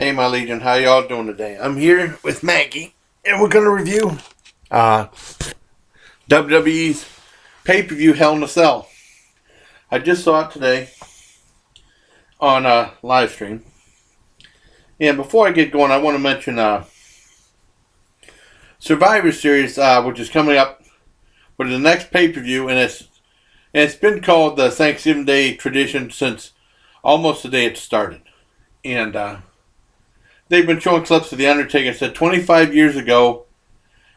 Hey, my Legion, how y'all doing today? I'm here with Maggie, and we're gonna review WWE's pay-per-view Hell in a Cell. I just saw it today on a live stream, and before I get going, I want to mention Survivor Series, which is coming up for the next pay-per-view, and it's been called the Thanksgiving Day tradition since almost the day it started, and they've been showing clips of The Undertaker. It said 25 years ago,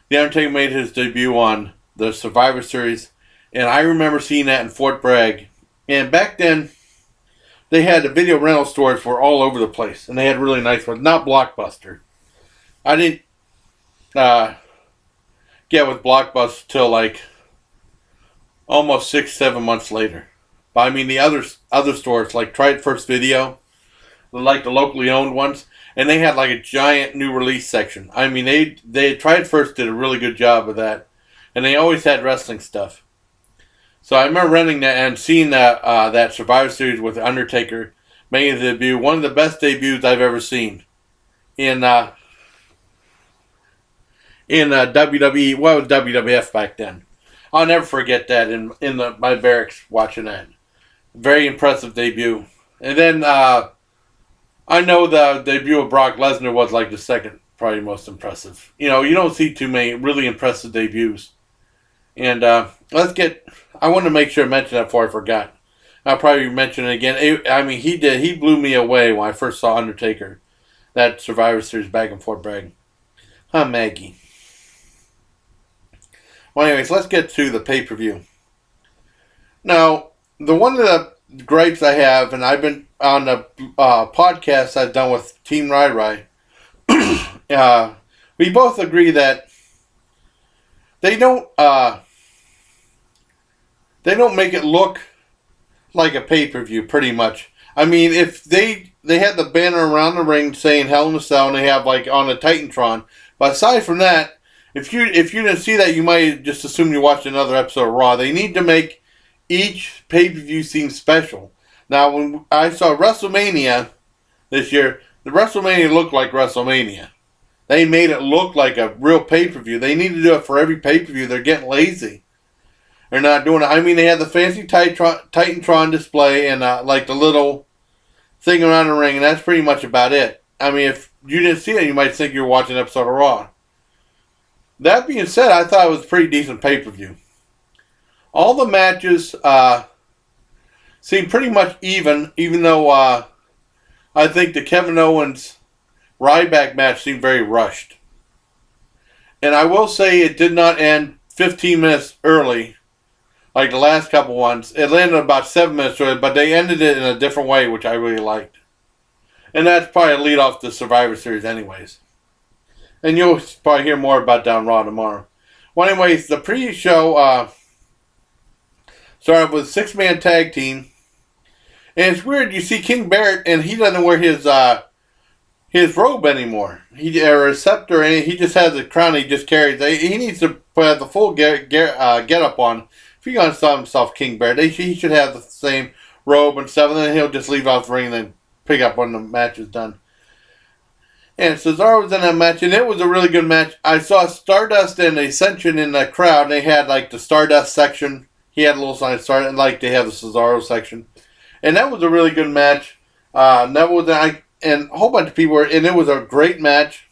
The Undertaker made his debut on the Survivor Series, and I remember seeing that in Fort Bragg. And back then, they had the video rental stores were all over the place, and they had really nice ones. Not Blockbuster. I didn't get with Blockbuster till like almost 6-7 months later. But I mean, the other stores like Try It First Video, like the locally owned ones, and they had like a giant new release section. I mean, they Tried First did a really good job of that, and they always had wrestling stuff. So I remember renting that and seeing that Survivor Series with Undertaker making the debut. One of the best debuts I've ever seen in WWE. What was WWF back then? I'll never forget that in my barracks watching that. Very impressive debut. And then I know the debut of Brock Lesnar was like the second probably most impressive. You know, you don't see too many really impressive debuts. And I want to make sure I mention that before I forgot. I'll probably mention it again. He blew me away when I first saw Undertaker. That Survivor Series back in Fort Bragg. Huh, Maggie? Well, anyways, let's get to the pay-per-view. Now, one of the gripes I have, and I've been on the podcast I've done with Team Rai Rai, we both agree that they don't make it look like a pay-per-view, pretty much. I mean, if they had the banner around the ring saying Hell in a Cell, and they have like on a Titantron, but aside from that, if you didn't see that, you might just assume you watched another episode of Raw. They need to make each pay-per-view seem special. Now, when I saw WrestleMania this year, the WrestleMania looked like WrestleMania. They made it look like a real pay-per-view. They need to do it for every pay-per-view. They're getting lazy. They're not doing it. I mean, they had the fancy Titantron display and like the little thing around the ring, and that's pretty much about it. I mean, if you didn't see it, you might think you were watching an episode of Raw. That being said, I thought it was a pretty decent pay-per-view. All the matches seem pretty much even though I think the Kevin Owens Ryback match seemed very rushed. And I will say it did not end 15 minutes early, like the last couple ones. It ended about 7 minutes early, but they ended it in a different way, which I really liked. And that's probably a lead off the Survivor Series anyways. And you'll probably hear more about that on Raw tomorrow. Well, anyways, the pre-show started with a 6-man tag team. And it's weird, you see King Barrett, and he doesn't wear his robe anymore. Or a scepter, and he just has a crown he just carries. He needs to put the full get up on. If he's going to call himself King Barrett, he should have the same robe and stuff, and then he'll just leave off the ring and then pick up when the match is done. And Cesaro was in that match, and it was a really good match. I saw Stardust and Ascension in the crowd, and they had like the Stardust section. He had a little sign of Stardust, and like they have the Cesaro section. And that was a really good match. And a whole bunch of people were, and it was a great match.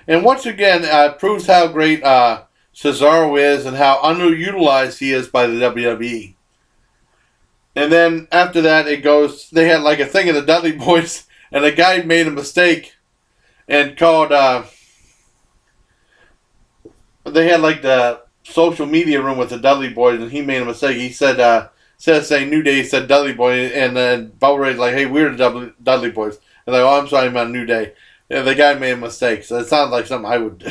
And once again, it proves how great Cesaro is and how underutilized he is by the WWE. And then after that, they had like a thing of the Dudley Boys, and the guy made a mistake and called, they had like the social media room with the Dudley Boys, and he made a mistake. He said, instead of saying New Day, he said Dudley Boys, and then Bubba Ray's like, hey, we're the Dudley Boys. And like, oh, I'm sorry, I'm on New Day. And the guy made a mistake, so it sounds like something I would do.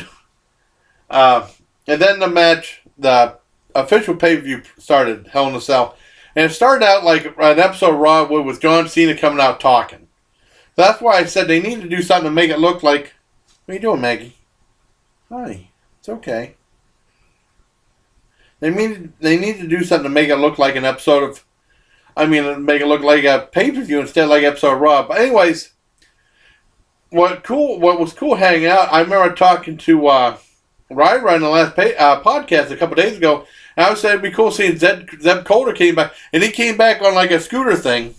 And then the match, the official pay-per-view started, Hell in a Cell. And it started out like an episode of Raw with John Cena coming out talking. So that's why I said they need to do something to make it look like, what are you doing, Maggie? Hi, it's okay. They need to do something to make it look like an episode of, make it look like a pay-per-view instead of like an episode of Raw. But anyways, What was cool hanging out, I remember talking to Ryra in the last podcast a couple days ago, and I was saying it'd be cool seeing Zeb Coulter came back, and he came back on like a scooter thing.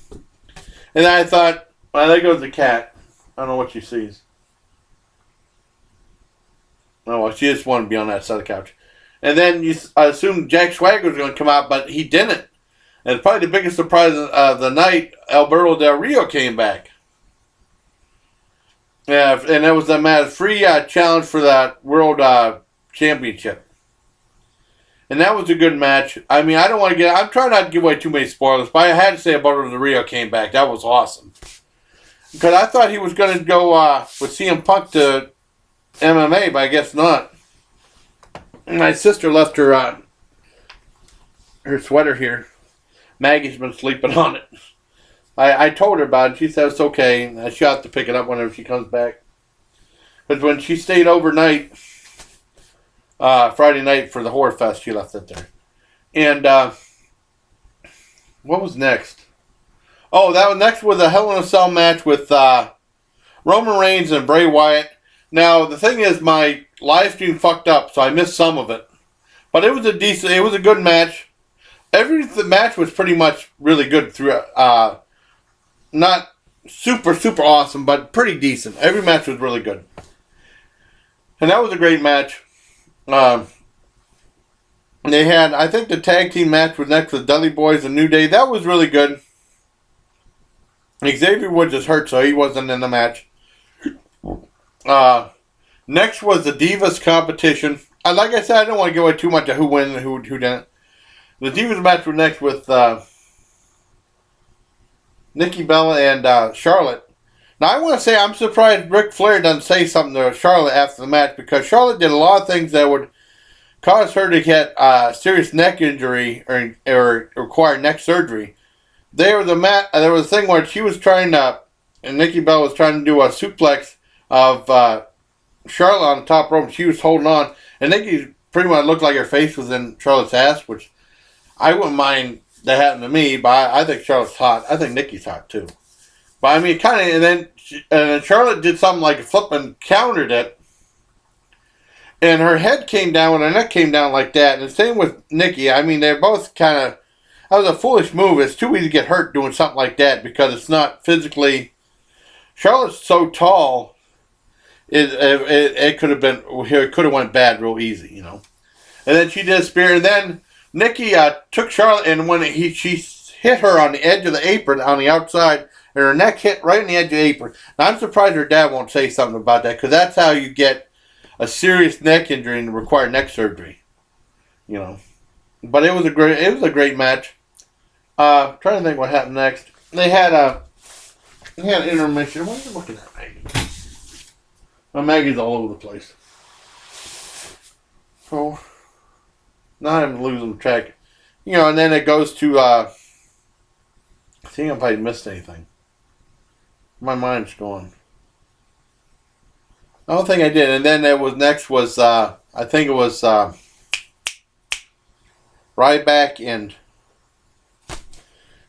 And I thought, well, there goes the cat. I don't know what she sees. Oh, well, she just wanted to be on that side of the couch. And then I assumed Jack Swagger was going to come out, but he didn't. And probably the biggest surprise of the night, Alberto Del Rio came back. Yeah, and that was a free challenge for that World Championship. And that was a good match. I mean, I'm trying not to give away too many spoilers, but I had to say Alberto Del Rio came back. That was awesome. Because I thought he was going to go with CM Punk to MMA, but I guess not. My sister left her sweater here. Maggie's been sleeping on it. I told her about it. She said it's okay. She'll have to pick it up whenever she comes back. Because when she stayed overnight, Friday night for the Horror Fest, she left it there. And what was next? Oh, next was a Hell in a Cell match with Roman Reigns and Bray Wyatt. Now, the thing is, my live stream fucked up, so I missed some of it. But it was a good match. The match was pretty much really good throughout. Not super, super awesome, but pretty decent. Every match was really good. And that was a great match. They had, I think the tag team match was next with Dudley Boys and New Day. That was really good. Xavier Woods is hurt, so he wasn't in the match. Next was the Divas competition. Like I said, I don't want to give away too much of who won and who didn't. The Divas match was next with Nikki Bella and Charlotte. Now, I want to say I'm surprised Ric Flair doesn't say something to Charlotte after the match, because Charlotte did a lot of things that would cause her to get a serious neck injury or require neck surgery. There was a thing where she was trying to, and Nikki Bella was trying to do a suplex of Charlotte on the top rope. She was holding on, and Nikki pretty much looked like her face was in Charlotte's ass, which I wouldn't mind that happened to me, but I think Charlotte's hot. I think Nikki's hot too. But I mean, kind of, and then Charlotte did something like a flip and countered it, and her head came down and her neck came down like that. And the same with Nikki. I mean, they're both kind of, that was a foolish move. It's too easy to get hurt doing something like that because it's not physically. Charlotte's so tall, it could have went bad real easy, you know. And then she did a spear, and then Nikki took Charlotte, and when she hit her on the edge of the apron on the outside, and her neck hit right on the edge of the apron. Now, I'm surprised her dad won't say something about that, because that's how you get a serious neck injury and require neck surgery, you know. But it was a great match. Trying to think what happened next. They had an intermission. What are you looking at, Maggie? Well, Maggie's all over the place. So now I'm losing track. You know, and then it goes to seeing if I missed anything. My mind's going. I don't think I did. And then next was I think it was Ryback and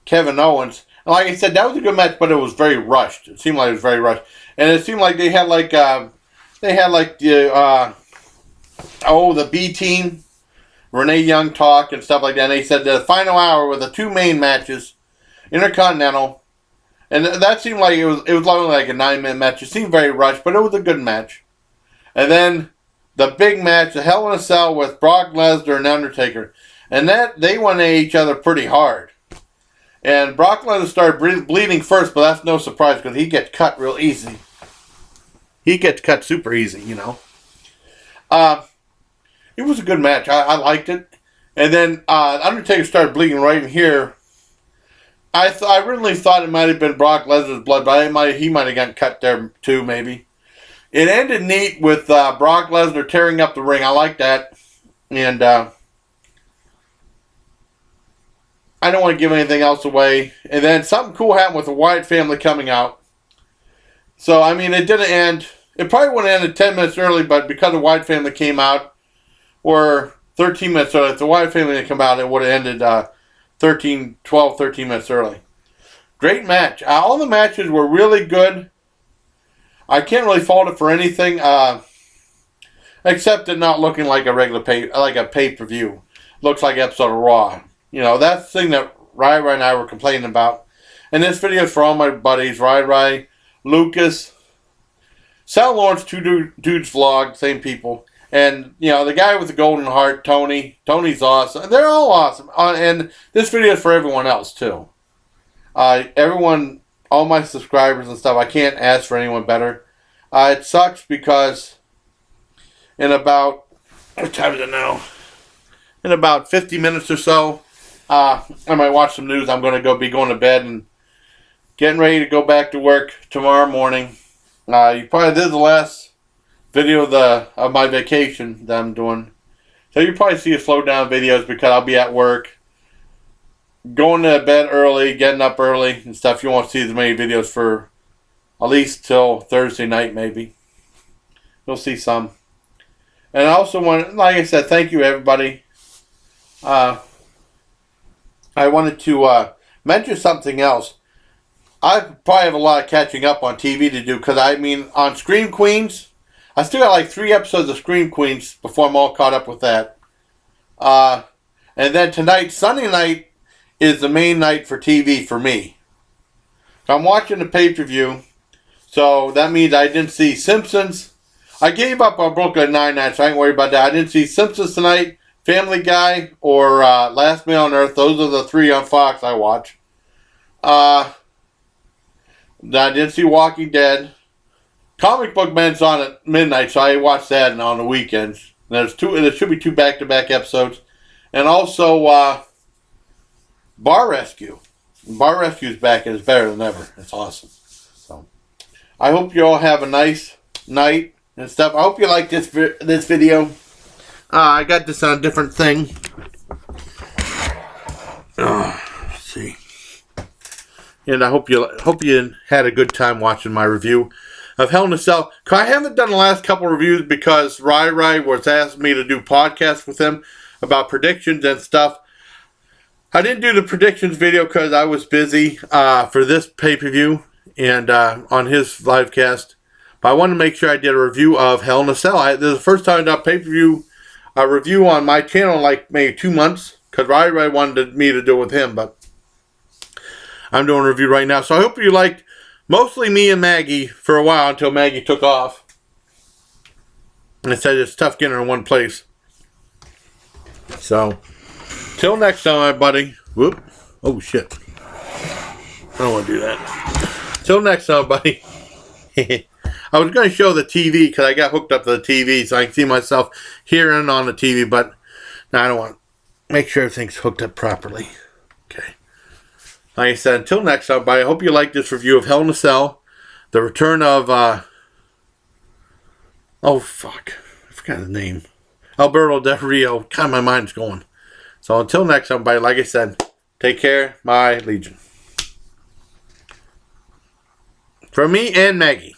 Kevin Owens. And like I said, that was a good match, but it was very rushed. It seemed like it was very rushed. And it seemed like they had the B team, Renee Young talk and stuff like that. And they said the final hour were the two main matches, Intercontinental, and that seemed like it was only like a 9-minute match. It seemed very rushed, but it was a good match. And then the big match, the Hell in a Cell with Brock Lesnar and Undertaker, and that they went at each other pretty hard. And Brock Lesnar started bleeding first, but that's no surprise because he gets cut real easy. He gets cut super easy, you know. It was a good match. I liked it. And then Undertaker started bleeding right in here. I really thought it might have been Brock Lesnar's blood, but he might have gotten cut there too, maybe. It ended neat with Brock Lesnar tearing up the ring. I like that. And I don't want to give anything else away. And then something cool happened with the Wyatt family coming out. So, I mean, it didn't end. It probably would have ended 10 minutes early, but because the Wyatt family came out, or 13 minutes early, if the Wyatt family didn't come out, it would have ended 13 minutes early. Great match. All the matches were really good. I can't really fault it for anything, except it not looking like a regular pay-per-view. Looks like an episode of Raw. You know, that's the thing that Rai and I were complaining about. And this video is for all my buddies, Rai, Lucas, Sal Lawrence, two dudes vlog, same people. And, you know, the guy with the golden heart, Tony. Tony's awesome. They're all awesome. And this video is for everyone else, too. Everyone, all my subscribers and stuff, I can't ask for anyone better. It sucks because in about, what time is it now? In about 50 minutes or so, I might watch some news. I'm going to be going to bed and getting ready to go back to work tomorrow morning. You probably did the last video of my vacation that I'm doing. So you probably see a slow down videos because I'll be at work. Going to bed early, getting up early and stuff. You won't see as many videos for at least till Thursday night maybe. You'll see some. And I also want, like I said, thank you everybody. I wanted to mention something else. I probably have a lot of catching up on TV to do because, I mean, on Scream Queens, I still got like 3 episodes of Scream Queens before I'm all caught up with that. And then tonight, Sunday night, is the main night for TV for me. I'm watching the pay-per-view, so that means I didn't see Simpsons. I gave up on Brooklyn Nine-Nine, so I ain't worried about that. I didn't see Simpsons tonight, Family Guy, or Last Man on Earth. Those are the 3 on Fox I watch. I didn't see Walking Dead. Comic Book Man's on at midnight, so I watch that on the weekends. There should be 2 back-to-back episodes. And also, Bar Rescue. Bar Rescue's back and it's better than ever. It's awesome. So, I hope you all have a nice night and stuff. I hope you like this video. I got this on a different thing. Let's see. And I hope you had a good time watching my review of Hell in a Cell. I haven't done the last couple reviews because Rai was asking me to do podcasts with him about predictions and stuff. I didn't do the predictions video because I was busy for this pay-per-view and on his live cast. But I wanted to make sure I did a review of Hell in a Cell. This is the first time I did a pay-per-view review on my channel in like maybe 2 months because Rai wanted me to do it with him, but I'm doing a review right now. So I hope you liked mostly me and Maggie for a while until Maggie took off. And it said it's tough getting her in one place. So, till next time, everybody. Whoop. Oh, shit. I don't want to do that. Till next time, buddy. I was going to show the TV because I got hooked up to the TV so I can see myself hearing on the TV, but no, I don't want to make sure everything's hooked up properly. Okay. Like I said, until next time, everybody. I hope you like this review of Hell in a Cell. The return of, oh, fuck. I forgot his name. Alberto Del Rio. God, my mind's going. So until next time, everybody, like I said, take care, my Legion. From me and Maggie.